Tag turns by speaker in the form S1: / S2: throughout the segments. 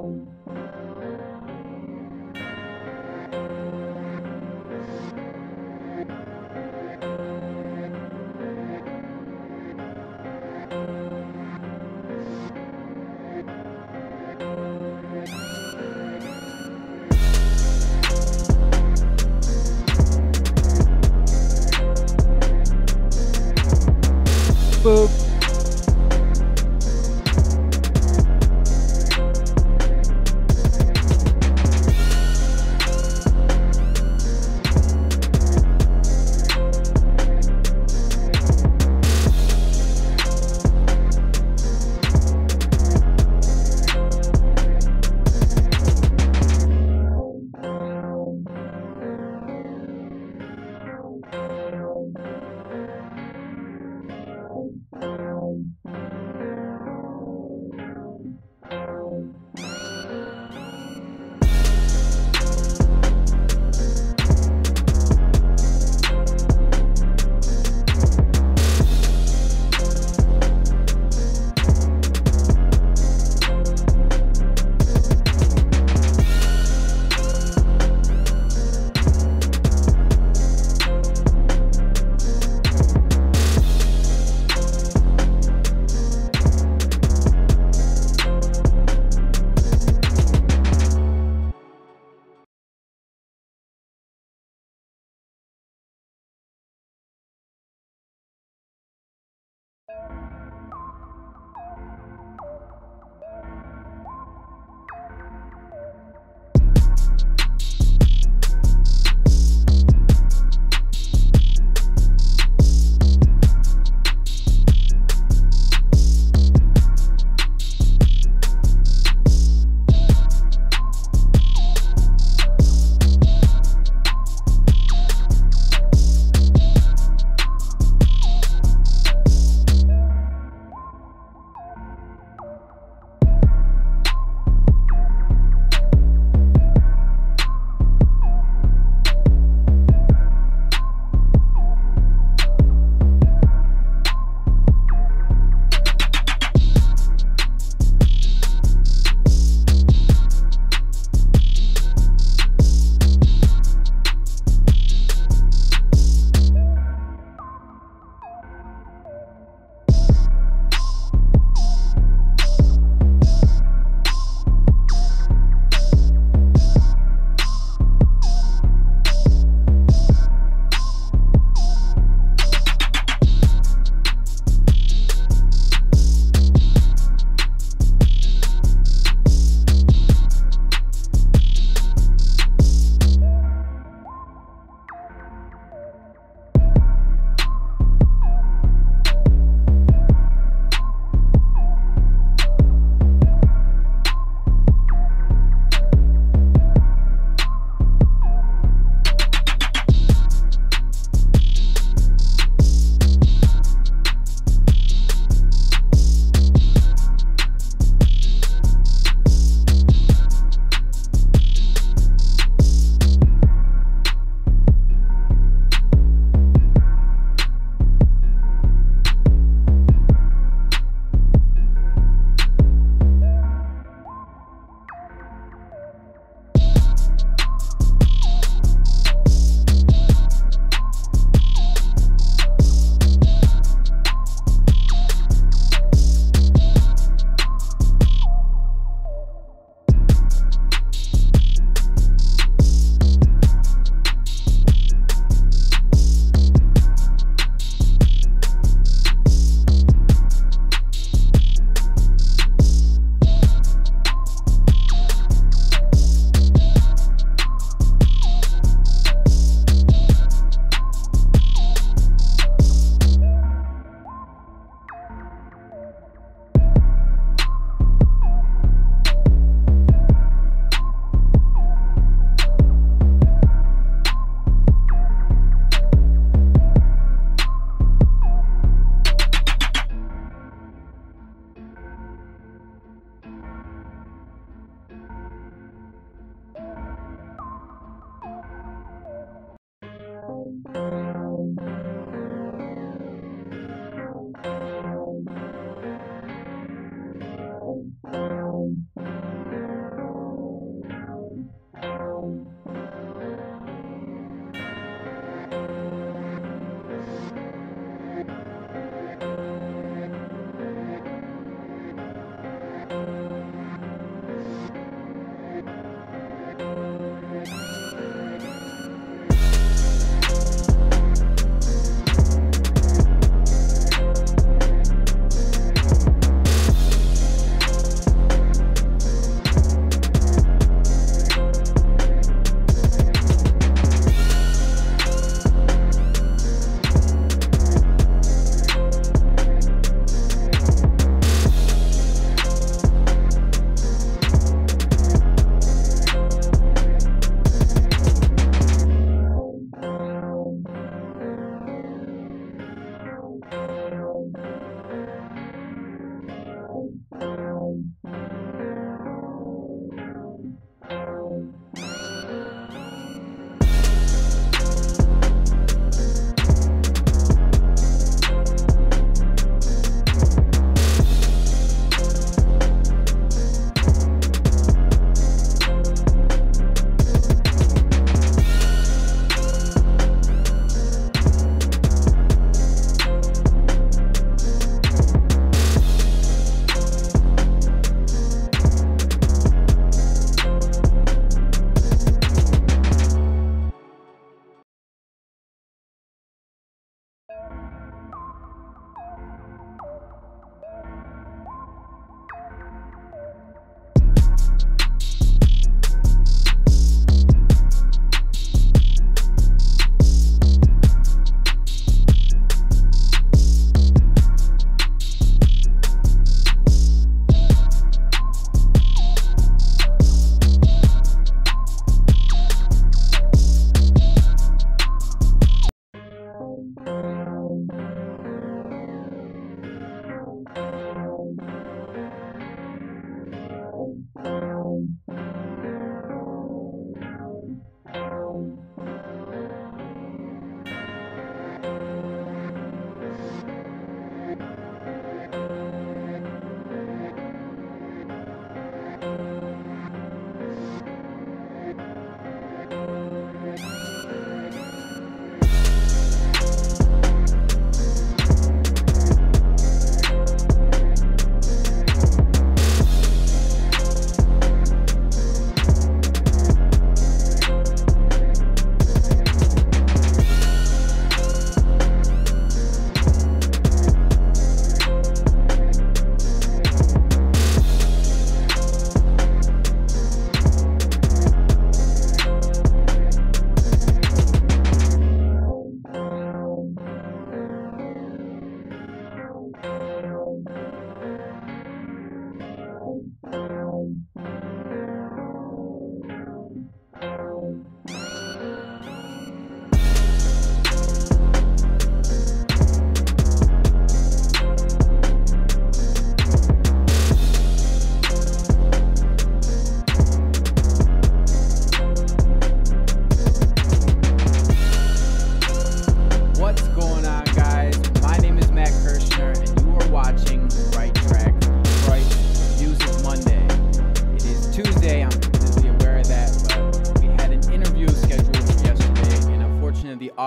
S1: Boop.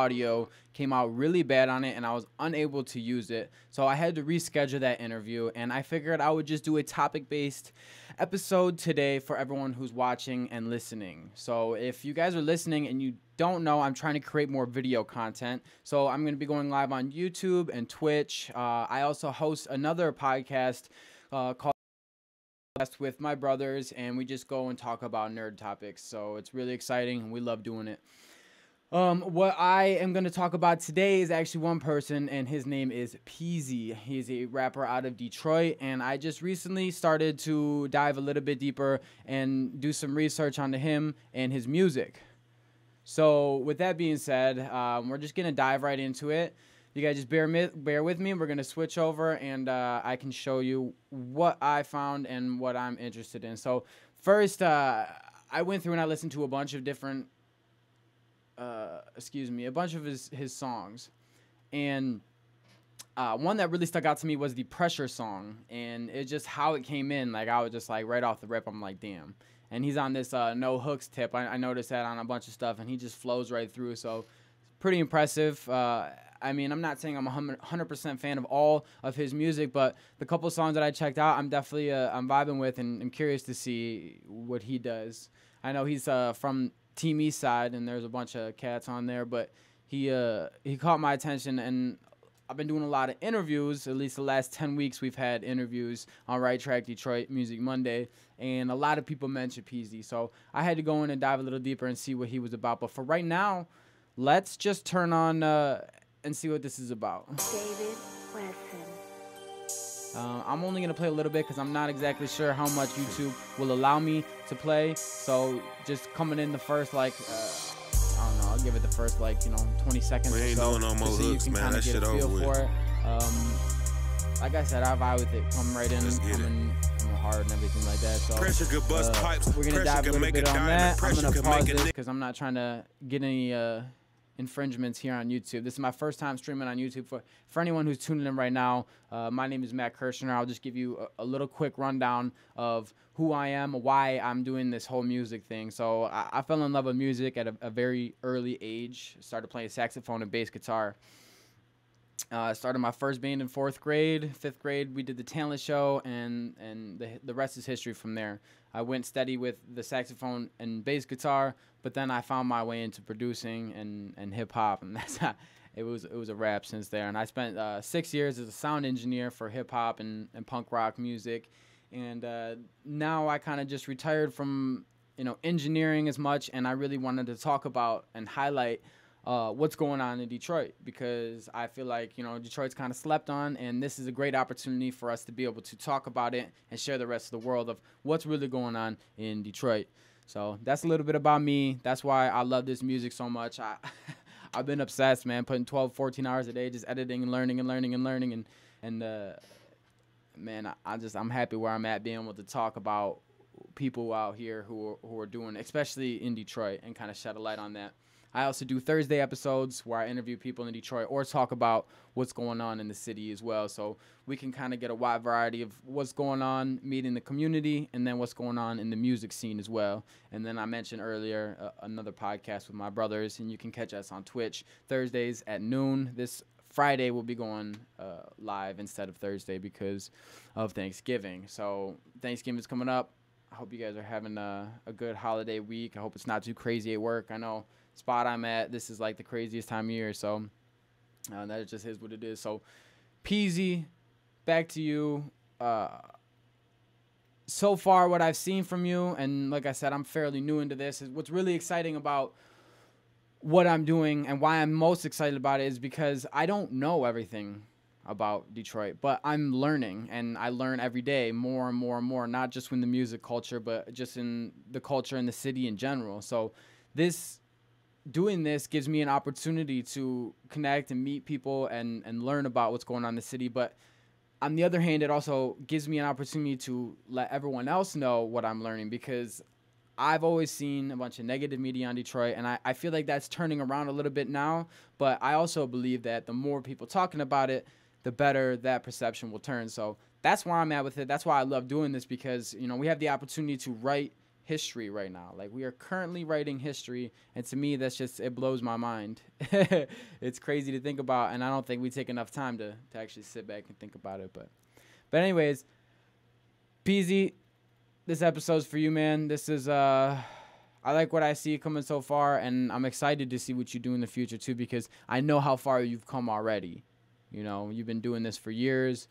S1: audio came out really bad on it, and I was unable to use it. So I had to reschedule that interview, and I figured I would just do a topic-based episode today for everyone who's watching and listening. So if you guys are listening and you don't know, I'm trying to create more video content. So I'm going to be going live on YouTube and Twitch. I also host another podcast called with my brothers, and we just go and talk about nerd topics. So it's really exciting, and we love doing it. What I am going to talk about today is actually one person, and his name is Peezy. He's a rapper out of Detroit, and I just recently started to dive a little bit deeper and do some research onto him and his music. So with that being said, we're just going to dive right into it. You guys just bear with me. We're going to switch over, and I can show you what I found and what I'm interested in. So first, I went through and I listened to a bunch of different, a bunch of his songs. And one that really stuck out to me was the Pressure song. And it's just how it came in. Like, I was just like, right off the rip, I'm like, damn. And he's on this no hooks tip. I noticed that on a bunch of stuff, and he just flows right through. So pretty impressive. I mean, I'm not saying I'm a 100% fan of all of his music, but the couple songs that I checked out, I'm definitely I'm vibing with, and I'm curious to see what he does. I know he's from Team East Side, and there's a bunch of cats on there, but he caught my attention, and I've been doing a lot of interviews. At least the last 10 weeks, we've had interviews on Right Track Detroit Music Monday, and a lot of people mentioned Peezy. So I had to go in and dive a little deeper and see what he was about. But for right now, let's just turn on and see what this is about.
S2: David Wesson.
S1: I'm only going to play a little bit because I'm not exactly sure how much YouTube will allow me to play. So just coming in the first, like, I don't know, I'll give it the first, like, 20 seconds
S3: we ain't
S1: or so.
S3: Doing no more
S1: so
S3: hooks, man. That shit over with.
S1: Like I said, I vibe with it. Come right in, coming hard and everything like that. So
S3: pressure could bust pipes.
S1: We're going to dive a little bit on that. I'm going to pause this because I'm not trying to get any infringements here on YouTube. This is my first time streaming on YouTube. For anyone who's tuning in right now, my name is Matt Kirschner. I'll just give you a little quick rundown of who I am, why I'm doing this whole music thing. So I fell in love with music at a very early age. Started playing saxophone and bass guitar. Started my first band in 4th grade. 5th grade, we did the talent show, and the rest is history from there. I went steady with the saxophone and bass guitar, but then I found my way into producing and hip hop, and that's how it was a wrap since there. And I spent 6 years as a sound engineer for hip hop and punk rock music, and now I kind of just retired from engineering as much, and I really wanted to talk about and highlight what's going on in Detroit, because I feel like Detroit's kind of slept on, and this is a great opportunity for us to be able to talk about it and share the rest of the world of what's really going on in Detroit. So that's a little bit about me. That's why I love this music so much. I've been obsessed, man, putting 12, 14 hours a day just editing and learning and man, I'm happy where I'm at, being able to talk about people out here who are doing, especially in Detroit, and kind of shed a light on that. I also do Thursday episodes where I interview people in Detroit or talk about what's going on in the city as well. So we can kind of get a wide variety of what's going on, meeting the community, and then what's going on in the music scene as well. And then I mentioned earlier another podcast with my brothers, and you can catch us on Twitch Thursdays at noon. This Friday we'll be going live instead of Thursday because of Thanksgiving. So Thanksgiving is coming up. I hope you guys are having a good holiday week. I hope it's not too crazy at work. I know spot I'm at, this is like the craziest time of year, so that just is what it is. So Peezy, back to you. So far what I've seen from you, and like I said, I'm fairly new into this, is what's really exciting about what I'm doing and why I'm most excited about it is because I don't know everything about Detroit, but I'm learning, and I learn every day more and more and more, not just in the music culture, but just in the culture in the city in general. So doing this gives me an opportunity to connect and meet people and learn about what's going on in the city. But on the other hand, it also gives me an opportunity to let everyone else know what I'm learning, because I've always seen a bunch of negative media on Detroit, and I feel like that's turning around a little bit now. But I also believe that the more people talking about it, the better that perception will turn. So that's where I'm at with it. That's why I love doing this, because we have the opportunity to write history right now. Like, we are currently writing history, and to me, that's just, it blows my mind. It's crazy to think about, and I don't think we take enough time to actually sit back and think about it. But anyways, Peezy, this episode's for you, man. This is I like what I see coming so far, and I'm excited to see what you do in the future too, because I know how far you've come already. You know, you've been doing this for years.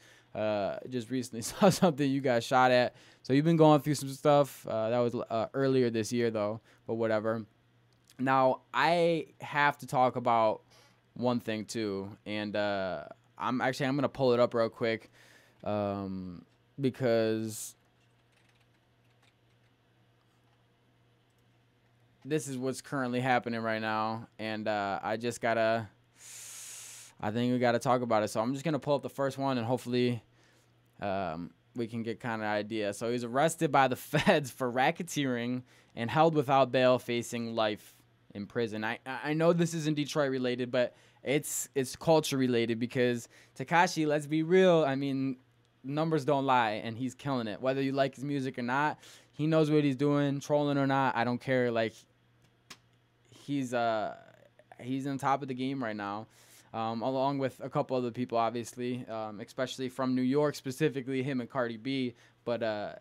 S1: Just recently saw something you got shot at. So you've been going through some stuff. That was earlier this year, though, but whatever. Now, I have to talk about one thing, too, and I'm going to pull it up real quick because this is what's currently happening right now, and I think we got to talk about it. So I'm just going to pull up the first one, and hopefully we can get kind of an idea. So he's arrested by the feds for racketeering and held without bail, facing life in prison. I know this isn't Detroit related, but it's culture related, because Tekashi, let's be real, I mean, numbers don't lie, and he's killing it. Whether you like his music or not, he knows what he's doing, trolling or not, I don't care. Like, he's on top of the game right now. Along with a couple other people, obviously, especially from New York, specifically him and Cardi B. But, I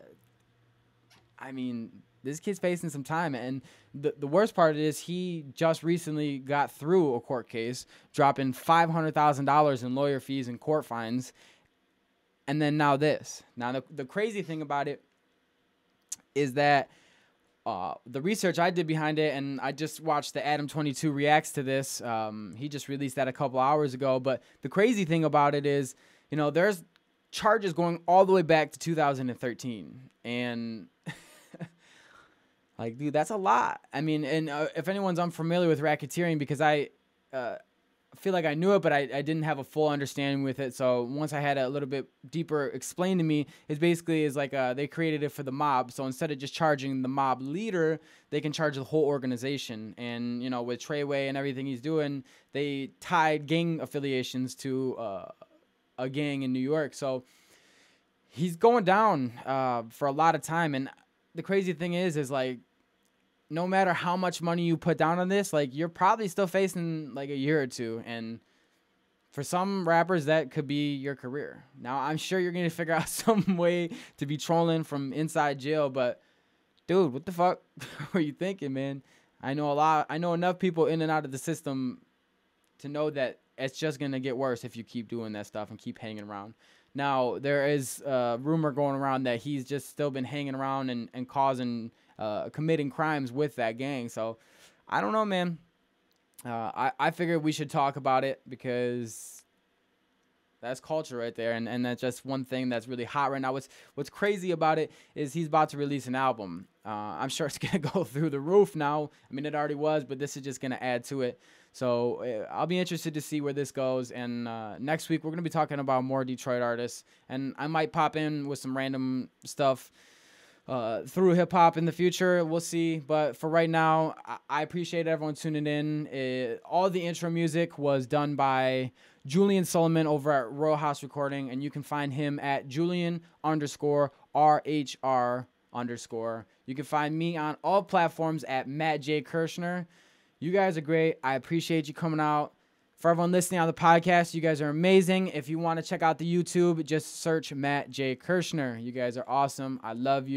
S1: mean, this kid's facing some time. And the worst part is he just recently got through a court case, dropping $500,000 in lawyer fees and court fines. And then now this. Now, the crazy thing about it is that the research I did behind it, and I just watched the Adam22 reacts to this. He just released that a couple hours ago. But the crazy thing about it is, you know, there's charges going all the way back to 2013. And, like, dude, that's a lot. I mean, and if anyone's unfamiliar with racketeering, because I feel like I knew it, but I didn't have a full understanding with it. So once I had a little bit deeper explained to me, it basically is like they created it for the mob. So instead of just charging the mob leader, they can charge the whole organization. And, you know, with Treyway and everything he's doing, they tied gang affiliations to a gang in New York. So he's going down for a lot of time. And the crazy thing is like, no matter how much money you put down on this, like, you're probably still facing like a year or two. And for some rappers, that could be your career. Now, I'm sure you're going to figure out some way to be trolling from inside jail. But, dude, what the fuck were you thinking, man? I know enough people in and out of the system to know that it's just going to get worse if you keep doing that stuff and keep hanging around. Now, there is a rumor going around that he's just still been hanging around and causing committing crimes with that gang. So I don't know, man. I figured we should talk about it, because that's culture right there, and that's just one thing that's really hot right now. What's crazy about it is he's about to release an album. I'm sure it's gonna go through the roof now. I mean, it already was, but this is just gonna add to it. So I'll be interested to see where this goes. And next week we're gonna be talking about more Detroit artists, and I might pop in with some random stuff through hip-hop in the future. We'll see. But for right now, I appreciate everyone tuning in. All the intro music was done by Julian Solomon over at Royal House Recording, and you can find him at Julian_RHR_. You can find me on all platforms at Matt J. Kirschner. You guys are great. I appreciate you coming out. For everyone listening on the podcast, you guys are amazing. If you want to check out the YouTube, just search Matt J. Kirschner. You guys are awesome. I love you.